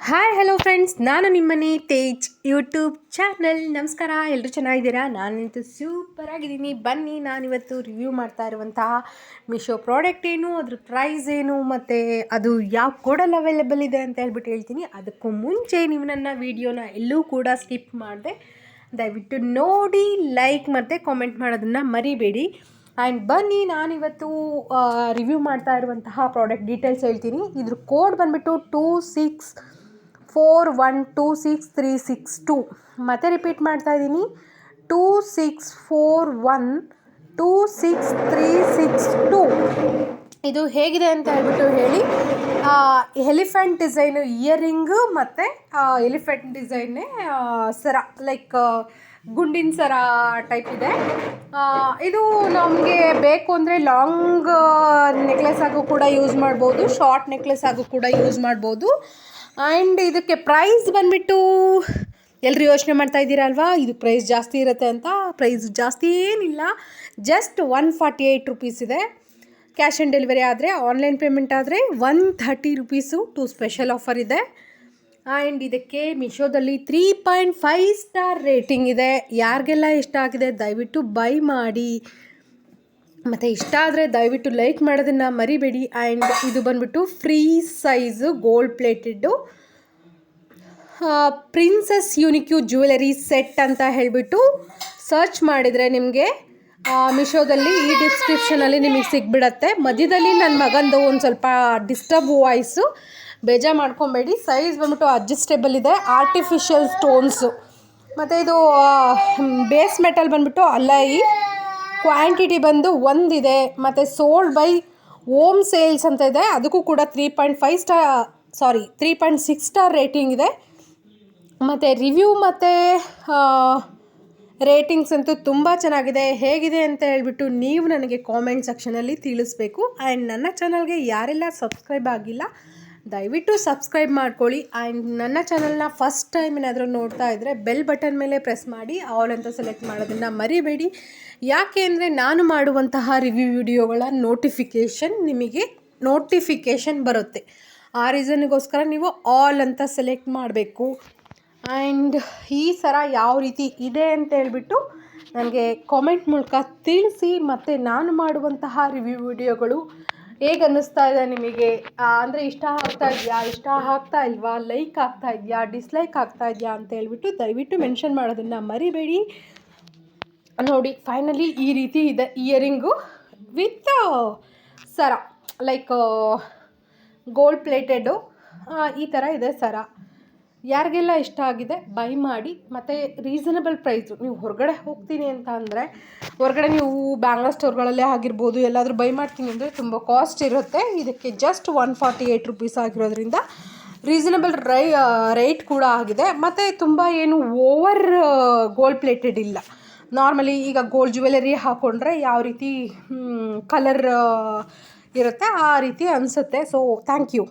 Hi hello friends, ನಾನು ನಿಮ್ಮನೆ Tej YouTube channel. ನಮಸ್ಕಾರ, ಎಲ್ಲರೂ ಚೆನ್ನಾಗಿದ್ದೀರಾ? ನಾನಂತೂ ಸೂಪರ್ ಆಗಿದ್ದೀನಿ. ಬನ್ನಿ, ನಾನಿವತ್ತು ರಿವ್ಯೂ ಮಾಡ್ತಾ ಇರುವಂತಹ ಮೀಶೋ ಪ್ರಾಡಕ್ಟ್ ಏನು, ಅದ್ರ ಪ್ರೈಸ್ ಏನು, ಮತ್ತು ಅದು ಯಾವ ಕೋಡಲ್ಲಿ ಅವೈಲೇಬಲ್ ಇದೆ ಅಂತ ಹೇಳ್ತೀನಿ. ಅದಕ್ಕೂ ಮುಂಚೆ ನೀವು ನನ್ನ ವೀಡಿಯೋನ ಎಲ್ಲೂ ಕೂಡ ಸ್ಕಿಪ್ ಮಾಡಿದೆ ದಯವಿಟ್ಟು ನೋಡಿ, ಲೈಕ್ ಮತ್ತು ಕಾಮೆಂಟ್ ಮಾಡೋದನ್ನು ಮರಿಬೇಡಿ. ಆ್ಯಂಡ್ ಬನ್ನಿ, ನಾನಿವತ್ತು ರಿವ್ಯೂ ಮಾಡ್ತಾ ಇರುವಂತಹ ಪ್ರಾಡಕ್ಟ್ ಡೀಟೇಲ್ಸ್ ಹೇಳ್ತೀನಿ. ಇದ್ರ ಕೋಡ್ ಬಂದುಬಿಟ್ಟು 2641263662. ಮತ್ತೆ ರಿಪೀಟ್ ಮಾಡ್ತಾ ಇದ್ದೀನಿ, 2641263662. ಇದು ಹೇಗಿದೆ ಅಂತ ಹೇಳಿ. ಎಲಿಫೆಂಟ್ ಡಿಸೈನು ಇಯರಿಂಗು ಮತ್ತು ಎಲಿಫೆಂಟ್ ಡಿಸೈನ್ನೇ ಸರ, ಲೈಕ್ ಗುಂಡಿನ ಸರ ಟೈಪ್ ಇದೆ. ಇದು ನಮಗೆ ಬೇಕು ಅಂದರೆ ಲಾಂಗ್ ನೆಕ್ಲೆಸ್ ಆಗು ಕೂಡ ಯೂಸ್ ಮಾಡ್ಬೋದು, ಶಾರ್ಟ್ ನೆಕ್ಲೆಸ್ ಆಗು ಕೂಡ ಯೂಸ್ ಮಾಡ್ಬೋದು. ಆ್ಯಂಡ್ ಇದಕ್ಕೆ ಪ್ರೈಸ್ ಬಂದುಬಿಟ್ಟು ಎಲ್ಲರೂ ಯೋಚನೆ ಮಾಡ್ತಾ ಇದ್ದೀರಾ ಅಲ್ವಾ, ಇದು ಪ್ರೈಸ್ ಜಾಸ್ತಿ ಇರುತ್ತೆ ಅಂತ. ಪ್ರೈಸ್ ಜಾಸ್ತಿ ಏನಿಲ್ಲ, ಜಸ್ಟ್ 148 ರುಪೀಸ್ ಇದೆ. ಕ್ಯಾಶ್ ಆನ್ ಡೆಲಿವರಿ ಆದರೆ, ಆನ್ಲೈನ್ ಪೇಮೆಂಟ್ ಆದರೆ 130 ರುಪೀಸು ಟು ಸ್ಪೆಷಲ್ ಆಫರ್ ಇದೆ. ಆ್ಯಂಡ್ ಇದಕ್ಕೆ ಮೀಶೋದಲ್ಲಿ 3.5 ಸ್ಟಾರ್ ರೇಟಿಂಗ್ ಇದೆ. ಯಾರಿಗೆಲ್ಲ ಇಷ್ಟ ಆಗಿದೆ ದಯವಿಟ್ಟು ಬೈ ಮಾಡಿ, ಮತ್ತು ಇಷ್ಟ ಆದರೆ ದಯವಿಟ್ಟು ಲೈಕ್ ಮಾಡೋದನ್ನು ಮರಿಬೇಡಿ. ಆ್ಯಂಡ್ ಇದು ಬಂದುಬಿಟ್ಟು free size gold plated princess unique jewellery set ಅಂತ ಹೇಳಿಬಿಟ್ಟು ಸರ್ಚ್ ಮಾಡಿದರೆ ನಿಮಗೆ ಮೀಶೋದಲ್ಲಿ ಈ ಡಿಸ್ಕ್ರಿಪ್ಷನಲ್ಲಿ ನಿಮಗೆ ಸಿಗ್ಬಿಡತ್ತೆ. ಮಧ್ಯದಲ್ಲಿ ನನ್ನ ಮಗಂದು ಒಂದು ಸ್ವಲ್ಪ ಡಿಸ್ಟರ್ಬ್ ವಾಯ್ಸು, ಬೇಜಾರು ಮಾಡ್ಕೊಬೇಡಿ. ಸೈಜ್ ಬಂದ್ಬಿಟ್ಟು ಅಡ್ಜಸ್ಟೇಬಲ್ ಇದೆ, ಆರ್ಟಿಫಿಷಿಯಲ್ ಸ್ಟೋನ್ಸು, ಮತ್ತು ಇದು ಬೇಸ್ ಮೆಟಲ್ ಬಂದುಬಿಟ್ಟು ಅಲಾಯಿ. ಕ್ವಾಂಟಿಟಿ ಬಂದು ಒಂದಿದೆ, ಮತ್ತು ಸೋಲ್ಡ್ ಬೈ ಓಮ್ ಸೇಲ್ಸ್ ಅಂತ ಇದೆ, ಅದಕ್ಕೂ ಕೂಡ 3.6 ಸ್ಟಾರ್ ರೇಟಿಂಗ್ ಇದೆ. ಮತ್ತು ರಿವ್ಯೂ ಮತ್ತು ರೇಟಿಂಗ್ಸ್ ಅಂತೂ ತುಂಬ ಚೆನ್ನಾಗಿದೆ. ಹೇಗಿದೆ ಅಂತ ಹೇಳ್ಬಿಟ್ಟು ನೀವು ನನಗೆ ಕಾಮೆಂಟ್ ಸೆಕ್ಷನಲ್ಲಿ ತಿಳಿಸ್ಬೇಕು. ಆ್ಯಂಡ್ ನನ್ನ ಚಾನಲ್ಗೆ ಯಾರೆಲ್ಲ ಸಬ್ಸ್ಕ್ರೈಬ್ ಆಗಿಲ್ಲ ದಯವಿಟ್ಟು ಸಬ್ಸ್ಕ್ರೈಬ್ ಮಾಡ್ಕೊಳ್ಳಿ. ಆ್ಯಂಡ್ ನನ್ನ ಚಾನಲ್ನ ಫಸ್ಟ್ ಟೈಮ್ ಏನಾದರೂ ನೋಡ್ತಾ ಇದ್ದರೆ ಬೆಲ್ ಬಟನ್ ಮೇಲೆ ಪ್ರೆಸ್ ಮಾಡಿ ಆಲ್ ಅಂತ ಸೆಲೆಕ್ಟ್ ಮಾಡೋದನ್ನು ಮರಿಬೇಡಿ. ಯಾಕೆ ಅಂದರೆ ನಾನು ಮಾಡುವಂತಹ ರಿವ್ಯೂ ವಿಡಿಯೋಗಳ ನೋಟಿಫಿಕೇಷನ್ ಬರುತ್ತೆ. ಆ ರೀಸನ್ಗೋಸ್ಕರ ನೀವು ಆಲ್ ಅಂತ ಸೆಲೆಕ್ಟ್ ಮಾಡಬೇಕು. ಆ್ಯಂಡ್ ಈ ಸರ ಯಾವ ರೀತಿ ಇದೆ ಅಂತ ಹೇಳ್ಬಿಟ್ಟು ನನಗೆ ಕಾಮೆಂಟ್ ಮೂಲಕ ತಿಳಿಸಿ. ಮತ್ತು ನಾನು ಮಾಡುವಂತಹ ರಿವ್ಯೂ ವಿಡಿಯೋಗಳು ಹೇಗೆ ಅನ್ನಿಸ್ತಾ ಇದೆ ನಿಮಗೆ, ಅಂದರೆ ಇಷ್ಟ ಆಗ್ತಾ ಇಲ್ವಾ, ಲೈಕ್ ಆಗ್ತಾ ಇದೆಯಾ, ಡಿಸ್ಲೈಕ್ ಆಗ್ತಾ ಇದೆಯಾ ಅಂತ ಹೇಳ್ಬಿಟ್ಟು ದಯವಿಟ್ಟು ಮೆನ್ಷನ್ ಮಾಡೋದನ್ನು ಮರಿಬೇಡಿ. ನೋಡಿ, ಫೈನಲಿ ಈ ರೀತಿ ಇದೆ ಇಯರಿಂಗು ವಿತ್ ಸರ, ಲೈಕ್ ಗೋಲ್ಡ್ ಪ್ಲೇಟೆಡು ಈ ಥರ ಇದೆ ಸರ. ಯಾರಿಗೆಲ್ಲ ಇಷ್ಟ ಆಗಿದೆ ಬೈ ಮಾಡಿ. ಮತ್ತು ರೀಸನಬಲ್ ಪ್ರೈಸು. ನೀವು ಹೊರಗಡೆ ಹೋಗ್ತೀನಿ ಅಂತ ಅಂದರೆ, ಹೊರಗಡೆ ನೀವು ಬ್ಯಾಂಗ್ಳೂರ್ ಸ್ಟೋರ್ಗಳಲ್ಲೇ ಆಗಿರ್ಬೋದು, ಎಲ್ಲಾದರೂ ಬೈ ಮಾಡ್ತೀನಿ ಅಂದರೆ ತುಂಬ ಕಾಸ್ಟ್ ಇರುತ್ತೆ. ಇದಕ್ಕೆ ಜಸ್ಟ್ 148 ರುಪೀಸ್ ಆಗಿರೋದ್ರಿಂದ ರೀಸನಬಲ್ ರೇಟ್ ಕೂಡ ಆಗಿದೆ. ಮತ್ತು ತುಂಬ ಏನು ಓವರ್ ಗೋಲ್ಡ್ ಪ್ಲೇಟೆಡ್ ಇಲ್ಲ. ನಾರ್ಮಲಿ ಈಗ ಗೋಲ್ಡ್ ಜ್ಯುವೆಲರಿ ಹಾಕ್ಕೊಂಡ್ರೆ ಯಾವ ರೀತಿ ಕಲರ್ ಇರುತ್ತೆ ಆ ರೀತಿ ಅನಿಸುತ್ತೆ. So thank you.